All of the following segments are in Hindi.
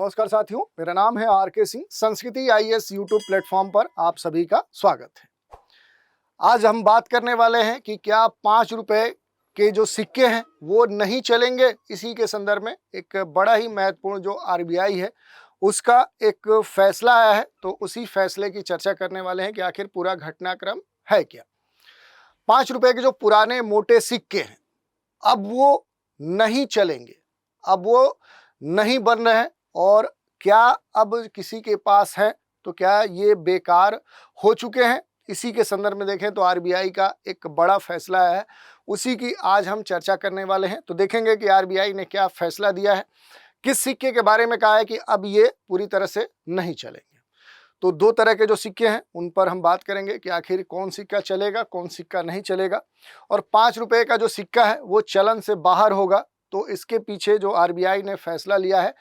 नमस्कार साथियों, मेरा नाम है आर.के. सिंह। संस्कृति आईएएस यूट्यूब प्लेटफॉर्म पर आप सभी का स्वागत है। आज हम बात करने वाले हैं कि क्या 5 रुपए के जो सिक्के हैं वो नहीं चलेंगे। इसी के संदर्भ में एक बड़ा ही महत्वपूर्ण जो आरबीआई है उसका एक फैसला आया है, तो उसी फैसले की चर्चा करने वाले हैं कि आखिर पूरा घटनाक्रम है क्या। 5 रुपए के जो पुराने मोटे सिक्के हैं अब वो नहीं चलेंगे, अब वो नहीं बन रहे हैं, और क्या अब किसी के पास है तो क्या ये बेकार हो चुके हैं। इसी के संदर्भ में देखें तो आरबीआई का एक बड़ा फैसला है, उसी की आज हम चर्चा करने वाले हैं। तो देखेंगे कि आरबीआई ने क्या फैसला दिया है, किस सिक्के के बारे में कहा है कि अब ये पूरी तरह से नहीं चलेंगे। तो दो तरह के जो सिक्के हैं उन पर हम बात करेंगे कि आखिर कौन सिक्का चलेगा, कौन सिक्का नहीं चलेगा। और 5 रुपए का जो सिक्का है वो चलन से बाहर होगा, तो इसके पीछे जो आरबीआई ने फैसला लिया है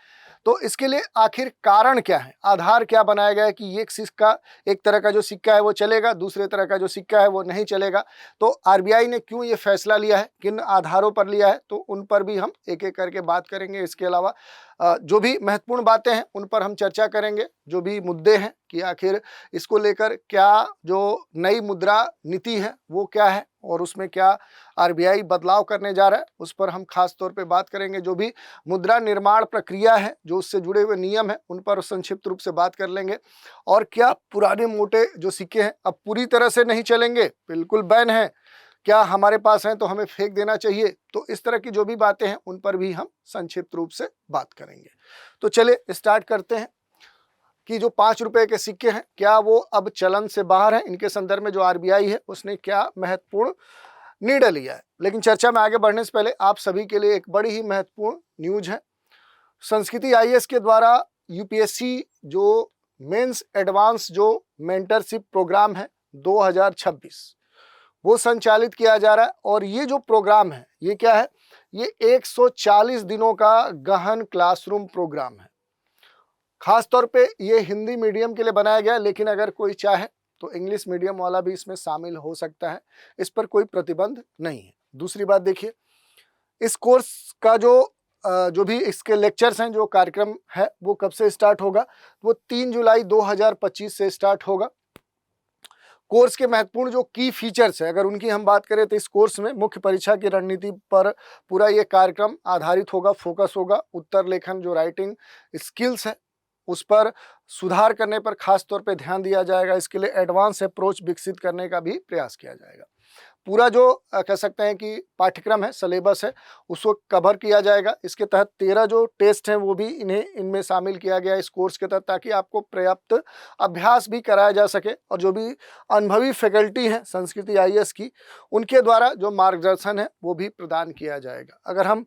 तो इसके लिए आखिर कारण क्या है, आधार क्या बनाया गया है कि ये सिक्का, एक तरह का जो सिक्का है वो चलेगा, दूसरे तरह का जो सिक्का है वो नहीं चलेगा। तो आरबीआई ने क्यों ये फैसला लिया है, किन आधारों पर लिया है, तो उन पर भी हम एक एक करके बात करेंगे। इसके अलावा जो भी महत्वपूर्ण बातें हैं उन पर हम चर्चा करेंगे, जो भी मुद्दे हैं कि आखिर इसको लेकर क्या जो नई मुद्रा नीति है वो क्या है और उसमें क्या आरबीआई बदलाव करने जा रहा है, उस पर हम खास तौर पे बात करेंगे। जो भी मुद्रा निर्माण प्रक्रिया है, जो उससे जुड़े हुए नियम हैं, उन पर संक्षिप्त रूप से बात कर लेंगे। और क्या पुराने मोटे जो सिक्के हैं अब पूरी तरह से नहीं चलेंगे, बिल्कुल बैन है, क्या हमारे पास हैं तो हमें फेंक देना चाहिए। तो इस तरह की जो भी बातें हैं उन पर भी हम संक्षिप्त रूप से बात करेंगे। तो चलिए स्टार्ट करते हैं कि जो 5 रुपए के सिक्के हैं क्या वो अब चलन से बाहर हैं। इनके संदर्भ में जो आरबीआई है उसने क्या महत्वपूर्ण निर्णय लिया है। लेकिन चर्चा में आगे बढ़ने से पहले आप सभी के लिए एक बड़ी ही महत्वपूर्ण न्यूज है। संस्कृति आईएएस के द्वारा यूपीएससी जो मेंस एडवांस जो मेंटरशिप प्रोग्राम है 2026 वो संचालित किया जा रहा है। और ये जो प्रोग्राम है ये क्या है, ये 140 दिनों का गहन क्लासरूम प्रोग्राम है। खास तौर पे ये हिंदी मीडियम के लिए बनाया गया है, लेकिन अगर कोई चाहे तो इंग्लिश मीडियम वाला भी इसमें शामिल हो सकता है, इस पर कोई प्रतिबंध नहीं है। दूसरी बात देखिए, इस कोर्स का जो भी इसके लेक्चर्स हैं, जो कार्यक्रम है वो कब से स्टार्ट होगा, वो 3 जुलाई 2025 से स्टार्ट होगा। कोर्स के महत्वपूर्ण जो की फीचर्स है, अगर उनकी हम बात करें तो इस कोर्स में मुख्य परीक्षा की रणनीति पर पूरा ये कार्यक्रम आधारित होगा, फोकस होगा। उत्तर लेखन जो राइटिंग स्किल्स है उस पर सुधार करने पर खास तौर पे ध्यान दिया जाएगा। इसके लिए एडवांस अप्रोच विकसित करने का भी प्रयास किया जाएगा। पूरा जो कह सकते हैं कि पाठ्यक्रम है, सिलेबस है, उसको कवर किया जाएगा। इसके तहत 13 जो टेस्ट हैं वो भी इनमें शामिल किया गया इस कोर्स के तहत, ताकि आपको पर्याप्त अभ्यास भी कराया जा सके। और जो भी अनुभवी फैकल्टी हैं संस्कृति आईएएस की, उनके द्वारा जो मार्गदर्शन है वो भी प्रदान किया जाएगा। अगर हम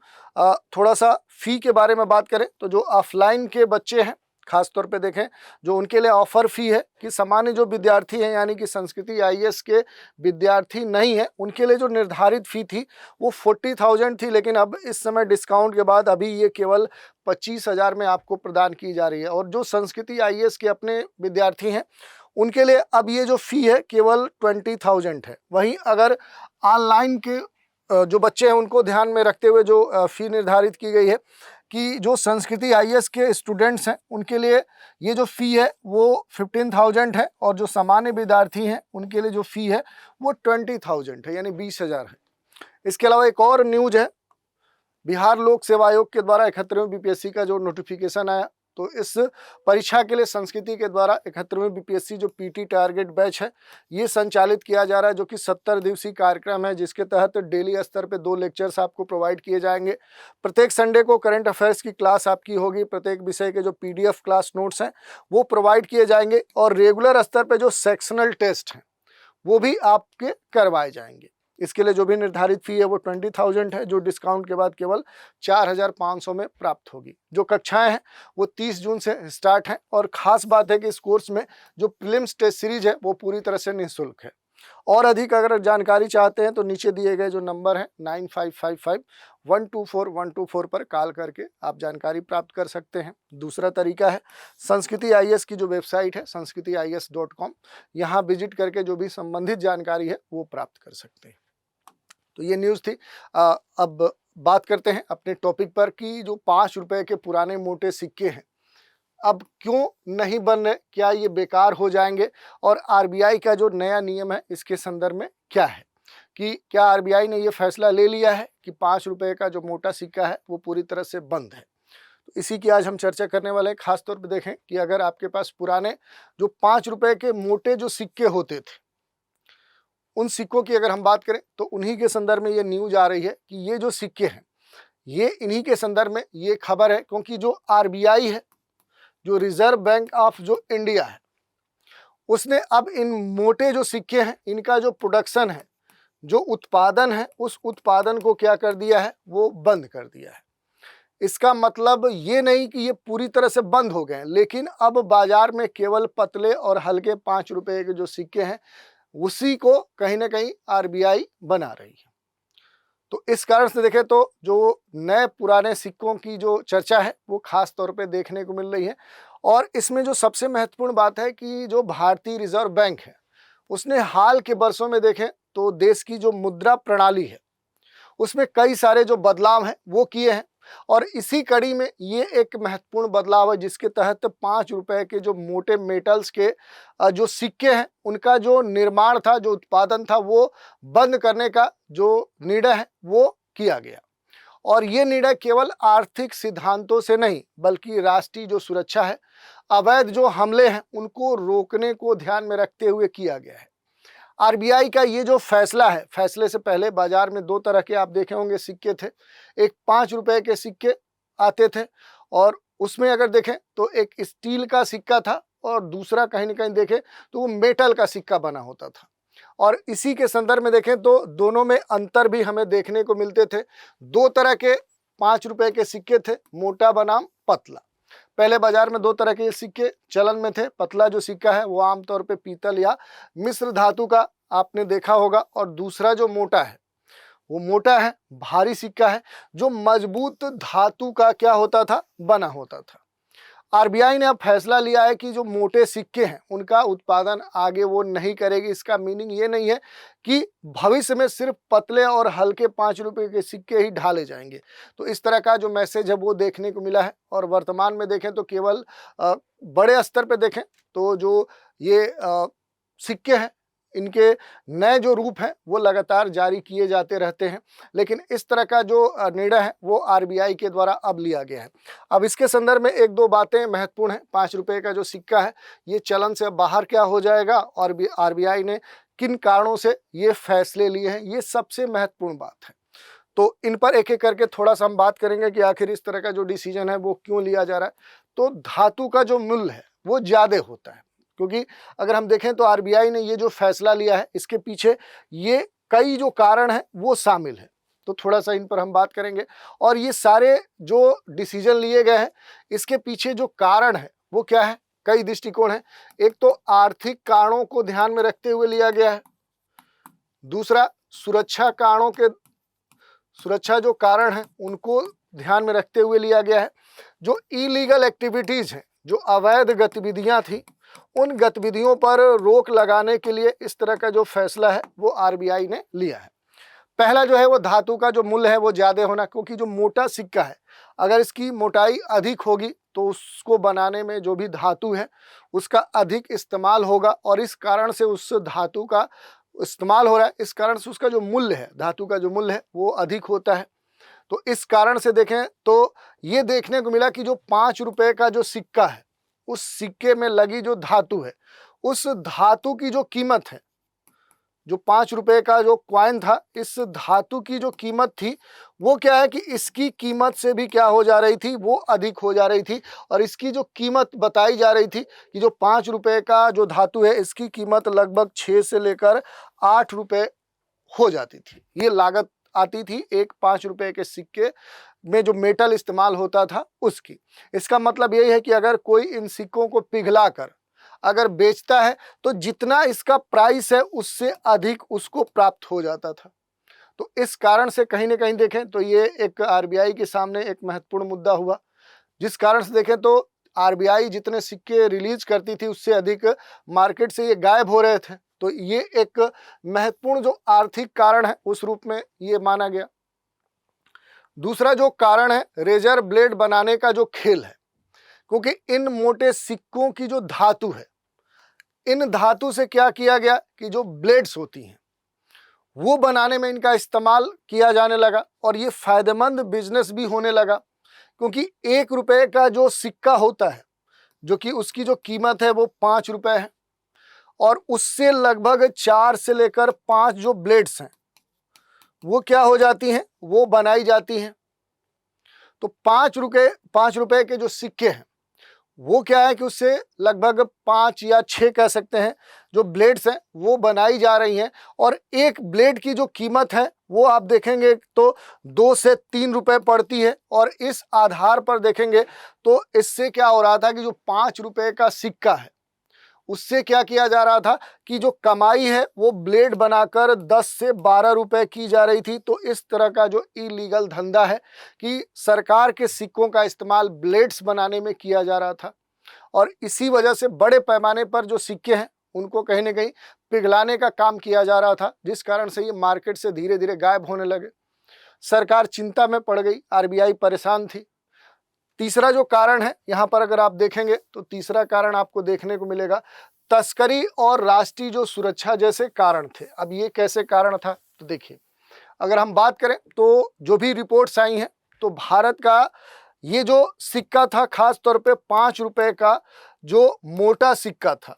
थोड़ा सा फ़ी के बारे में बात करें तो जो ऑफलाइन के बच्चे हैं खास तौर पे देखें, जो उनके लिए ऑफर फी है कि सामान्य जो विद्यार्थी हैं यानी कि संस्कृति आईएएस के विद्यार्थी नहीं है, उनके लिए जो निर्धारित फी थी वो 40,000 थी, लेकिन अब इस समय डिस्काउंट के बाद अभी ये केवल 25,000 में आपको प्रदान की जा रही है। और जो संस्कृति आईएएस के अपने विद्यार्थी हैं उनके लिए अब ये जो फी है केवल 20,000 है। वहीं अगर ऑनलाइन के जो बच्चे हैं उनको ध्यान में रखते हुए जो फी निर्धारित की गई है कि जो संस्कृति आईएएस के स्टूडेंट्स हैं उनके लिए ये जो फ़ी है वो 15,000 है, और जो सामान्य विद्यार्थी हैं उनके लिए जो फ़ी है वो 20,000 है, यानी 20,000 है। इसके अलावा एक और न्यूज है, बिहार लोक सेवा आयोग के द्वारा 71वें बीपीएससी का जो नोटिफिकेशन आया, तो इस परीक्षा के लिए संस्कृति के द्वारा 71वें बीपीएससी जो पीटी टारगेट बैच है ये संचालित किया जा रहा है, जो कि 70 दिवसीय कार्यक्रम है, जिसके तहत डेली स्तर पे 2 लेक्चर्स आपको प्रोवाइड किए जाएंगे। प्रत्येक संडे को करंट अफेयर्स की क्लास आपकी होगी। प्रत्येक विषय के जो पीडीएफ क्लास नोट्स हैं वो प्रोवाइड किए जाएंगे, और रेगुलर स्तर पर जो सेक्शनल टेस्ट हैं वो भी आपके करवाए जाएंगे। इसके लिए जो भी निर्धारित फी है वो 20,000 है, जो डिस्काउंट के बाद केवल 4,500 में प्राप्त होगी। जो कक्षाएं हैं वो 30 जून से स्टार्ट हैं, और ख़ास बात है कि इस कोर्स में जो प्रीलिम्स टेस्ट सीरीज है वो पूरी तरह से निःशुल्क है। और अधिक अगर जानकारी चाहते हैं तो नीचे दिए गए जो नंबर है 9555124124 पर कॉल करके आप जानकारी प्राप्त कर सकते हैं। दूसरा तरीका है संस्कृति आईएएस की जो वेबसाइट है sanskrithies.com, यहाँ विजिट करके जो भी संबंधित जानकारी है वो प्राप्त कर सकते हैं। तो ये न्यूज़ थी। अब बात करते हैं अपने टॉपिक पर कि जो 5 रुपए के पुराने मोटे सिक्के हैं अब क्यों नहीं बन रहे, क्या ये बेकार हो जाएंगे, और आरबीआई का जो नया नियम है इसके संदर्भ में क्या है, कि क्या आरबीआई ने ये फैसला ले लिया है कि 5 रुपए का जो मोटा सिक्का है वो पूरी तरह से बंद है। तो इसी की आज हम चर्चा करने वाले हैं। खास तौर पे देखें कि अगर आपके पास पुराने जो 5 रुपए के मोटे जो सिक्के होते थे, उन सिक्कों की अगर हम बात करें तो उन्हीं के संदर्भ में ये न्यूज आ रही है कि ये जो सिक्के हैं ये इन्हीं के संदर्भ में ये खबर है, क्योंकि जो आरबीआई है, जो रिजर्व बैंक ऑफ जो इंडिया है, उसने अब इन मोटे जो सिक्के हैं इनका जो प्रोडक्शन है, जो उत्पादन है, उस उत्पादन को क्या कर दिया है, वो बंद कर दिया है। इसका मतलब ये नहीं कि ये पूरी तरह से बंद हो गए हैं, लेकिन अब बाजार में केवल पतले और हल्के 5 रुपए के जो सिक्के हैं उसी को कहीं ना कहीं आरबीआई बना रही है। तो इस कारण से देखें तो जो नए पुराने सिक्कों की जो चर्चा है वो खास तौर पे देखने को मिल रही है। और इसमें जो सबसे महत्वपूर्ण बात है कि जो भारतीय रिजर्व बैंक है उसने हाल के वर्षों में देखें तो देश की जो मुद्रा प्रणाली है उसमें कई सारे जो बदलाव हैं वो किए हैं, और इसी कड़ी में ये एक महत्वपूर्ण बदलाव है जिसके तहत 5 रुपए के जो मोटे मेटल्स के जो सिक्के हैं उनका जो निर्माण था, जो उत्पादन था, वो बंद करने का जो निर्णय है वो किया गया। और ये निर्णय केवल आर्थिक सिद्धांतों से नहीं बल्कि राष्ट्रीय जो सुरक्षा है, अवैध जो हमले हैं उनको रोकने को ध्यान में रखते हुए किया गया है। आरबीआई का ये जो फैसला है, फैसले से पहले बाजार में 2 तरह के आप देखे होंगे सिक्के थे। एक 5 रुपए के सिक्के आते थे और उसमें अगर देखें तो एक स्टील का सिक्का था और दूसरा कहीं ना कहीं देखें तो वो मेटल का सिक्का बना होता था। और इसी के संदर्भ में देखें तो दोनों में अंतर भी हमें देखने को मिलते थे। 2 तरह के 5 रुपए के सिक्के थे, मोटा बनाम पतला। पहले बाजार में 2 तरह के सिक्के चलन में थे। पतला जो सिक्का है वो आमतौर पे पीतल या मिश्र धातु का आपने देखा होगा, और दूसरा जो मोटा है वो मोटा है, भारी सिक्का है जो मजबूत धातु का क्या होता था, बना होता था। आरबीआई ने अब फैसला लिया है कि जो मोटे सिक्के हैं उनका उत्पादन आगे वो नहीं करेगी। इसका मीनिंग ये नहीं है कि भविष्य में सिर्फ पतले और हल्के 5 रुपए के सिक्के ही ढाले जाएंगे। तो इस तरह का जो मैसेज है वो देखने को मिला है। और वर्तमान में देखें तो केवल बड़े स्तर पे देखें तो जो ये सिक्के हैं इनके नए जो रूप हैं वो लगातार जारी किए जाते रहते हैं, लेकिन इस तरह का जो निर्णय है वो आरबीआई के द्वारा अब लिया गया है। अब इसके संदर्भ में 1-2 बातें महत्वपूर्ण हैं। 5 रुपए का जो सिक्का है ये चलन से बाहर क्या हो जाएगा और आरबीआई ने किन कारणों से ये फैसले लिए हैं, ये सबसे महत्वपूर्ण बात है। तो इन पर एक एक करके थोड़ा सा हम बात करेंगे कि आखिर इस तरह का जो डिसीजन है वो क्यों लिया जा रहा है। तो धातु का जो मूल्य है वो ज़्यादा होता है, क्योंकि अगर हम देखें तो आरबीआई ने ये जो फैसला लिया है इसके पीछे ये कई जो कारण हैं वो शामिल है। तो थोड़ा सा इन पर हम बात करेंगे। और ये सारे जो डिसीजन लिए गए हैं इसके पीछे जो कारण है वो क्या है, कई दृष्टिकोण है। एक तो आर्थिक कारणों को ध्यान में रखते हुए लिया गया है। दूसरा सुरक्षा जो कारण है उनको ध्यान में रखते हुए लिया गया है। जो इलीगल एक्टिविटीज हैं, जो अवैध गतिविधियां थी, उन गतिविधियों पर रोक लगाने के लिए इस तरह का जो फैसला है वो आरबीआई ने लिया है। पहला जो है वो धातु का जो मूल्य है वो ज़्यादा होना, क्योंकि जो मोटा सिक्का है अगर इसकी मोटाई अधिक होगी तो उसको बनाने में जो भी धातु है उसका अधिक इस्तेमाल होगा, और इस कारण से उस धातु का इस्तेमाल हो रहा है, इस कारण से उसका जो मूल्य है, धातु का जो मूल्य है वो अधिक होता है। तो इस कारण से देखें तो ये देखने को मिला कि जो 5 रुपए का जो सिक्का है उस सिक्के में लगी जो धातु है, उस धातु की जो कीमत है, जो 5 रुपए का जो क्वाइन था, इस धातु की जो कीमत थी वो क्या है कि इसकी कीमत से भी क्या हो जा रही थी, वो अधिक हो जा रही थी। और इसकी जो कीमत बताई जा रही थी कि जो 5 रुपए का जो धातु है इसकी कीमत लगभग 6 से लेकर 8 रुपए हो जाती थी। ये लागत आती थी एक 5 रुपए के सिक्के में जो मेटल इस्तेमाल होता था उसकी। इसका मतलब यही है कि अगर कोई इन सिक्कों को पिघलाकर अगर बेचता है तो जितना इसका प्राइस है उससे अधिक उसको प्राप्त हो जाता था। तो इस कारण से कहीं ना कहीं देखें तो ये एक आरबीआई के सामने एक महत्वपूर्ण मुद्दा हुआ, जिस कारण से देखें तो आरबीआई जितने सिक्के रिलीज करती थी उससे अधिक मार्केट से ये गायब हो रहे थे। तो ये एक महत्वपूर्ण जो आर्थिक कारण है उस रूप में ये माना गया। दूसरा जो कारण है रेजर ब्लेड बनाने का जो खेल है, क्योंकि इन मोटे सिक्कों की जो धातु है, इन धातु से क्या किया गया कि जो ब्लेड्स होती हैं वो बनाने में इनका इस्तेमाल किया जाने लगा और ये फायदेमंद बिजनेस भी होने लगा, क्योंकि 1 रुपए का जो सिक्का होता है जो कि उसकी जो कीमत है वो 5 रुपए है और उससे लगभग 4 से लेकर 5 जो ब्लेड्स हैं वो क्या हो जाती हैं, वो बनाई जाती हैं। तो 5 रुपए के जो सिक्के हैं वो क्या है कि उससे लगभग 5 या 6 कह सकते हैं जो ब्लेड्स हैं वो बनाई जा रही हैं और एक ब्लेड की जो कीमत है वो आप देखेंगे तो 2 से 3 रुपए पड़ती है। और इस आधार पर देखेंगे तो इससे क्या हो रहा था कि जो 5 रुपए का सिक्का है उससे क्या किया जा रहा था कि जो कमाई है वो ब्लेड बनाकर 10 से 12 रुपए की जा रही थी। तो इस तरह का जो इलीगल धंधा है कि सरकार के सिक्कों का इस्तेमाल ब्लेड्स बनाने में किया जा रहा था और इसी वजह से बड़े पैमाने पर जो सिक्के हैं उनको कहीं ना कहीं पिघलाने का काम किया जा रहा था, जिस कारण से ये मार्केट से धीरे धीरे गायब होने लगे। सरकार चिंता में पड़ गई, आरबीआई परेशान थी। तीसरा जो कारण है यहाँ पर अगर आप देखेंगे तो तीसरा कारण आपको देखने को मिलेगा तस्करी और राष्ट्रीय जो सुरक्षा जैसे कारण थे। अब ये कैसे कारण था तो देखिए, अगर हम बात करें तो जो भी रिपोर्ट्स आई हैं तो भारत का ये जो सिक्का था खास तौर पे 5 रुपए का जो मोटा सिक्का था,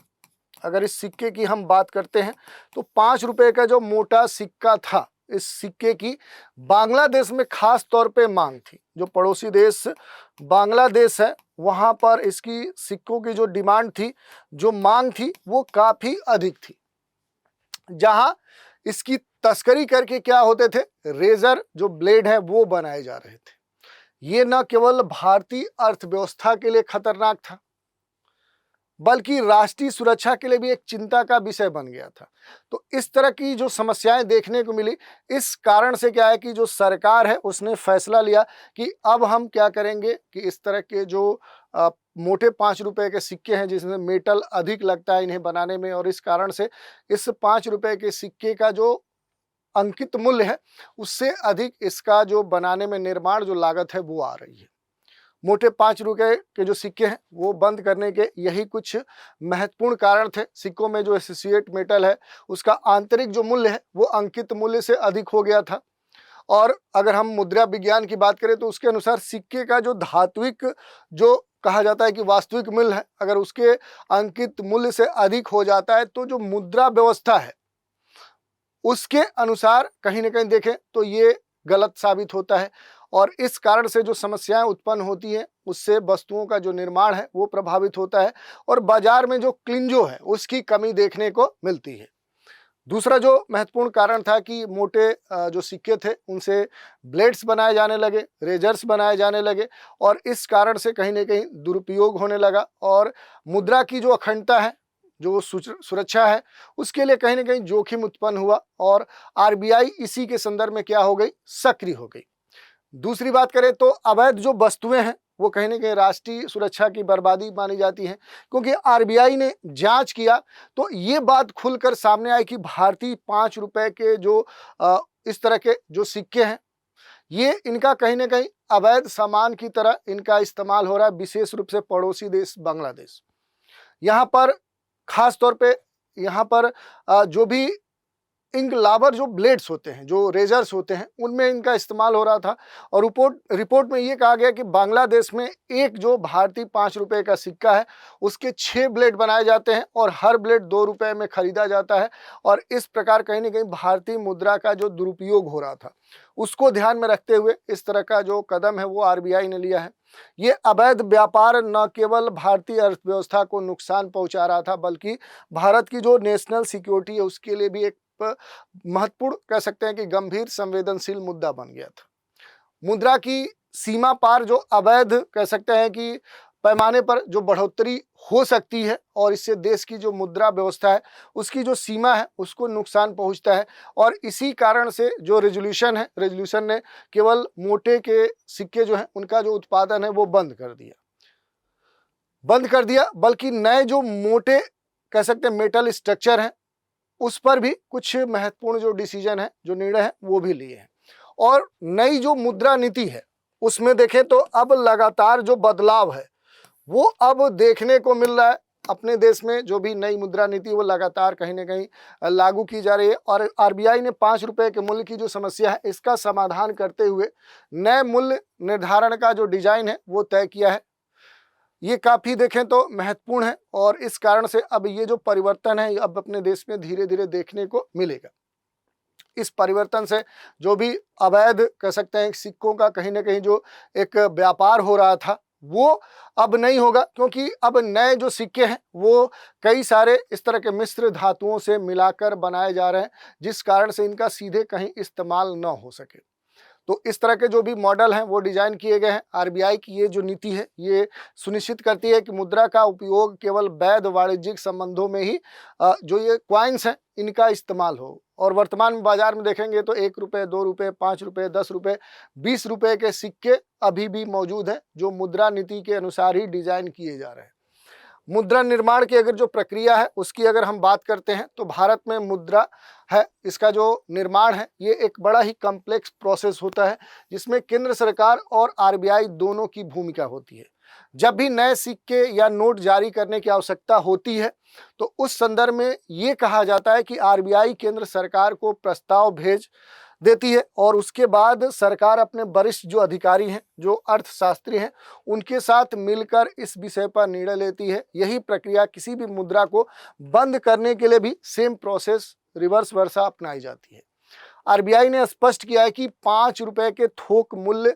अगर इस सिक्के की हम बात करते हैं तो 5 रुपए का जो मोटा सिक्का था, इस सिक्के की बांग्लादेश में खास तौर पे मांग थी। जो पड़ोसी देश बांग्लादेश है वहां पर इसकी सिक्कों की जो डिमांड थी, जो मांग थी वो काफी अधिक थी। जहां इसकी तस्करी करके क्या होते थे, रेजर जो ब्लेड है वो बनाए जा रहे थे। ये न केवल भारतीय अर्थव्यवस्था के लिए खतरनाक था बल्कि राष्ट्रीय सुरक्षा के लिए भी एक चिंता का विषय बन गया था। तो इस तरह की जो समस्याएं देखने को मिली, इस कारण से क्या है कि जो सरकार है उसने फैसला लिया कि अब हम क्या करेंगे कि इस तरह के जो मोटे 5 रुपए के सिक्के हैं जिसमें मेटल अधिक लगता है इन्हें बनाने में, और इस कारण से इस 5 रुपए के सिक्के का जो अंकित मूल्य है उससे अधिक इसका जो बनाने में निर्माण जो लागत है वो आ रही है। मोटे 5 रुपए के जो सिक्के हैं वो बंद करने के यही कुछ महत्वपूर्ण कारण थे। सिक्कों में जो एसोसिएट मेटल है उसका आंतरिक जो मूल्य है वो अंकित मूल्य से अधिक हो गया था। और अगर हम मुद्रा विज्ञान की बात करें तो उसके अनुसार सिक्के का जो धात्विक जो कहा जाता है कि वास्तविक मूल्य है, अगर उसके अंकित मूल्य से अधिक हो जाता है तो जो मुद्रा व्यवस्था है उसके अनुसार कहीं ना कहीं देखें तो ये गलत साबित होता है और इस कारण से जो समस्याएं उत्पन्न होती हैं उससे वस्तुओं का जो निर्माण है वो प्रभावित होता है और बाजार में जो क्लिंजो है उसकी कमी देखने को मिलती है। दूसरा जो महत्वपूर्ण कारण था कि मोटे जो सिक्के थे उनसे ब्लेड्स बनाए जाने लगे, रेजर्स बनाए जाने लगे और इस कारण से कहीं ना कहीं दुरुपयोग होने लगा और मुद्रा की जो अखंडता है, जो सुरक्षा है, उसके लिए कहीं ना कहीं जोखिम उत्पन्न हुआ और आरबीआई इसी के संदर्भ में क्या हो गई, सक्रिय हो गई। दूसरी बात करें तो अवैध जो वस्तुएं हैं वो कहीं ना कहीं राष्ट्रीय सुरक्षा की बर्बादी मानी जाती है, क्योंकि आरबीआई ने जांच किया तो ये बात खुलकर सामने आई कि भारतीय 5 रुपए के जो इस तरह के जो सिक्के हैं ये इनका कहीं ना कहीं अवैध सामान की तरह इनका इस्तेमाल हो रहा है, विशेष रूप से पड़ोसी देश बांग्लादेश। यहाँ पर खास तौर पे यहाँ पर जो भी इंकलाबर जो ब्लेड्स होते हैं, जो रेजर्स होते हैं, उनमें इनका इस्तेमाल हो रहा था। और रिपोर्ट में ये कहा गया कि बांग्लादेश में एक जो भारतीय 5 रुपए का सिक्का है उसके 6 ब्लेड बनाए जाते हैं और हर ब्लेड 2 रुपए में खरीदा जाता है और इस प्रकार कहीं ना कहीं भारतीय मुद्रा का जो दुरुपयोग हो रहा था उसको ध्यान में रखते हुए इस तरह का जो कदम है वो आरबीआई ने लिया है। ये अवैध व्यापार न केवल भारतीय अर्थव्यवस्था को नुकसान पहुंचा रहा था बल्कि भारत की जो नेशनल सिक्योरिटी है उसके लिए भी एक महत्वपूर्ण कह सकते हैं कि गंभीर संवेदनशील मुद्दा बन गया था। मुद्रा की सीमा पार जो अवैध कह सकते हैं कि पैमाने पर जो बढ़ोतरी हो सकती है और इससे देश की जो मुद्रा व्यवस्था है उसकी जो सीमा है उसको नुकसान पहुंचता है और इसी कारण से जो रेजोल्यूशन ने केवल मोटे के सिक्के जो हैं उनका जो उत्पादन है वो बंद कर दिया बल्कि नए जो मोटे कह सकते हैं मेटल स्ट्रक्चर हैं उस पर भी कुछ महत्वपूर्ण जो डिसीजन है, जो निर्णय है वो भी लिए हैं। और नई जो मुद्रा नीति है उसमें देखें तो अब लगातार जो बदलाव है वो अब देखने को मिल रहा है। अपने देश में जो भी नई मुद्रा नीति वो लगातार कहीं ना कहीं लागू की जा रही है और आरबीआई ने 5 रुपए के मूल्य की जो समस्या है इसका समाधान करते हुए नए मूल्य निर्धारण का जो डिजाइन है वो तय किया है। ये काफ़ी देखें तो महत्वपूर्ण है और इस कारण से अब ये जो परिवर्तन है अब अपने देश में धीरे धीरे देखने को मिलेगा। इस परिवर्तन से जो भी अवैध कह सकते हैं सिक्कों का कहीं ना कहीं जो एक व्यापार हो रहा था वो अब नहीं होगा, क्योंकि अब नए जो सिक्के हैं वो कई सारे इस तरह के मिश्र धातुओं से मिलाकर बनाए जा रहे हैं, जिस कारण से इनका सीधे कहीं इस्तेमाल न हो सके। तो इस तरह के जो भी मॉडल हैं वो डिजाइन किए गए हैं। आरबीआई की ये जो नीति है ये सुनिश्चित करती है कि मुद्रा का उपयोग केवल वैध वाणिज्यिक संबंधों में ही जो ये क्वाइंस हैं इनका इस्तेमाल हो। और वर्तमान में बाजार में देखेंगे तो 1 रुपये, 2 रुपये, 5 रुपये, 10 रुपये, 20 रुपये के सिक्के अभी भी मौजूद हैं जो मुद्रा नीति के अनुसार ही डिजाइन किए जा रहे हैं। मुद्रा निर्माण की अगर जो प्रक्रिया है उसकी अगर हम बात करते हैं तो भारत में मुद्रा है इसका जो निर्माण है ये एक बड़ा ही कॉम्प्लेक्स प्रोसेस होता है, जिसमें केंद्र सरकार और आरबीआई दोनों की भूमिका होती है। जब भी नए सिक्के या नोट जारी करने की आवश्यकता होती है तो उस संदर्भ में ये कहा जाता है कि आरबीआई केंद्र सरकार को प्रस्ताव भेज देती है और उसके बाद सरकार अपने वरिष्ठ जो अधिकारी हैं, जो अर्थशास्त्री हैं, उनके साथ मिलकर इस विषय पर निर्णय लेती है। यही प्रक्रिया किसी भी मुद्रा को बंद करने के लिए भी सेम प्रोसेस रिवर्स वर्सा अपनाई जाती है। आरबीआई ने स्पष्ट किया है कि 5 रुपए के थोक मूल्य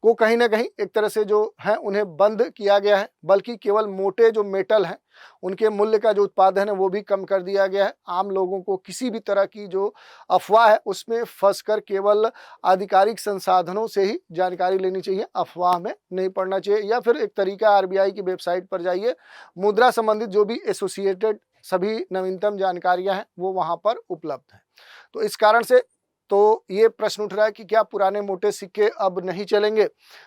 को कहीं ना कहीं एक तरह से जो है उन्हें बंद किया गया है, बल्कि केवल मोटे जो मेटल हैं उनके मूल्य का जो उत्पादन है वो भी कम कर दिया गया है। आम लोगों को किसी भी तरह की जो अफवाह है उसमें फंसकर केवल आधिकारिक संसाधनों से ही जानकारी लेनी चाहिए, अफवाह में नहीं पड़ना चाहिए। या फिर एक तरीका आरबीआई की वेबसाइट पर जाइए, मुद्रा संबंधित जो भी एसोसिएटेड सभी नवीनतम जानकारियां हैं वो वहां पर उपलब्ध हैं। तो इस कारण से तो ये प्रश्न उठ रहा है कि क्या पुराने मोटे सिक्के अब नहीं चलेंगे?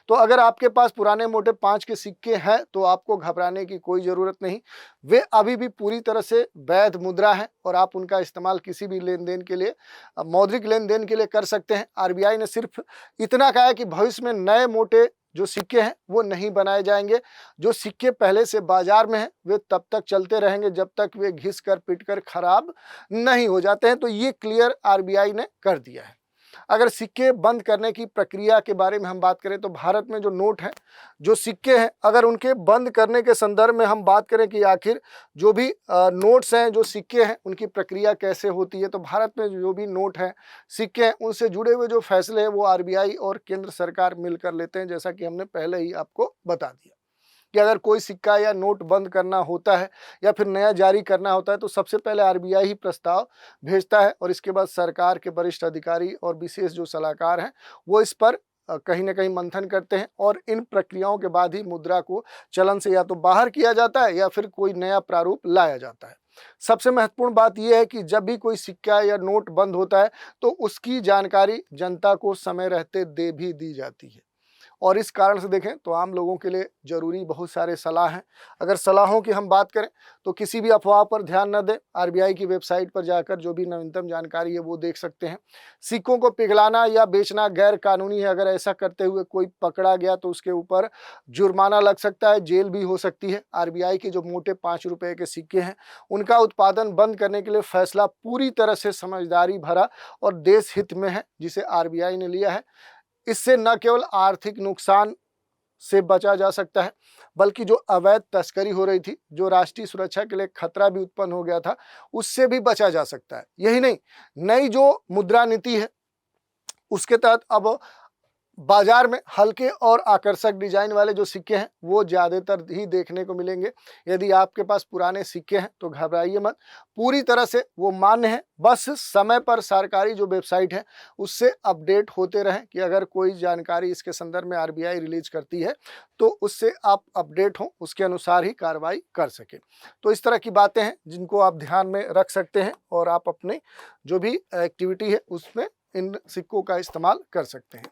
तो अगर आपके पास पुराने मोटे 5 के सिक्के हैं तो आपको घबराने की कोई ज़रूरत नहीं। वे अभी भी पूरी तरह से वैध मुद्रा हैं और आप उनका इस्तेमाल किसी भी लेन देन के लिए, मौद्रिक लेन देन के लिए कर सकते हैं। आरबीआई ने सिर्फ इतना कहा है कि भविष्य में नए मोटे जो सिक्के हैं वो नहीं बनाए जाएंगे। जो सिक्के पहले से बाजार में हैं वे तब तक चलते रहेंगे जब तक वे घिस कर पिट कर खराब नहीं हो जाते हैं। तो ये क्लियर आरबीआई ने कर दिया है। अगर सिक्के बंद करने की प्रक्रिया के बारे में हम बात करें तो भारत में जो नोट हैं, जो सिक्के हैं, अगर उनके बंद करने के संदर्भ में हम बात करें कि आखिर जो भी नोट्स हैं, जो सिक्के हैं, उनकी प्रक्रिया कैसे होती है, तो भारत में जो भी नोट हैं, सिक्के हैं, उनसे जुड़े हुए जो फैसले हैं वो आरबीआई और केंद्र सरकार मिलकर लेते हैं। जैसा कि हमने पहले ही आपको बता दिया कि अगर कोई सिक्का या नोट बंद करना होता है या फिर नया जारी करना होता है तो सबसे पहले आरबीआई ही प्रस्ताव भेजता है और इसके बाद सरकार के वरिष्ठ अधिकारी और विशेष जो सलाहकार हैं वो इस पर कहीं ना कहीं मंथन करते हैं और इन प्रक्रियाओं के बाद ही मुद्रा को चलन से या तो बाहर किया जाता है या फिर कोई नया प्रारूप लाया जाता है। सबसे महत्वपूर्ण बात यह है कि जब भी कोई सिक्का या नोट बंद होता है तो उसकी जानकारी जनता को समय रहते दे भी दी जाती है। और इस कारण से देखें तो आम लोगों के लिए जरूरी बहुत सारे सलाह हैं। अगर सलाहों की हम बात करें तो किसी भी अफवाह पर ध्यान न दें। आरबीआई की वेबसाइट पर जाकर जो भी नवीनतम जानकारी है वो देख सकते हैं। सिक्कों को पिघलाना या बेचना गैर कानूनी है। अगर ऐसा करते हुए कोई पकड़ा गया तो उसके ऊपर जुर्माना लग सकता है, जेल भी हो सकती है। आरबीआई के जो मोटे 5 रुपए के सिक्के हैं उनका उत्पादन बंद करने के लिए फैसला पूरी तरह से समझदारी भरा और देश हित में है जिसे आरबीआई ने लिया है। इससे न केवल आर्थिक नुकसान से बचा जा सकता है बल्कि जो अवैध तस्करी हो रही थी, जो राष्ट्रीय सुरक्षा के लिए खतरा भी उत्पन्न हो गया था, उससे भी बचा जा सकता है। यही नहीं, नई जो मुद्रा नीति है उसके तहत अब बाजार में हल्के और आकर्षक डिजाइन वाले जो सिक्के हैं वो ज़्यादातर ही देखने को मिलेंगे। यदि आपके पास पुराने सिक्के हैं तो घबराइए मत, पूरी तरह से वो मान्य है। बस समय पर सरकारी जो वेबसाइट है उससे अपडेट होते रहें कि अगर कोई जानकारी इसके संदर्भ में आरबीआई रिलीज करती है तो उससे आप अपडेट हों, उसके अनुसार ही कार्रवाई कर सकें। तो इस तरह की बातें हैं जिनको आप ध्यान में रख सकते हैं और आप अपने जो भी एक्टिविटी है उसमें इन सिक्कों का इस्तेमाल कर सकते हैं।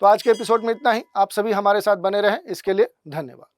तो आज के एपिसोड में इतना ही। आप सभी हमारे साथ बने रहें, इसके लिए धन्यवाद।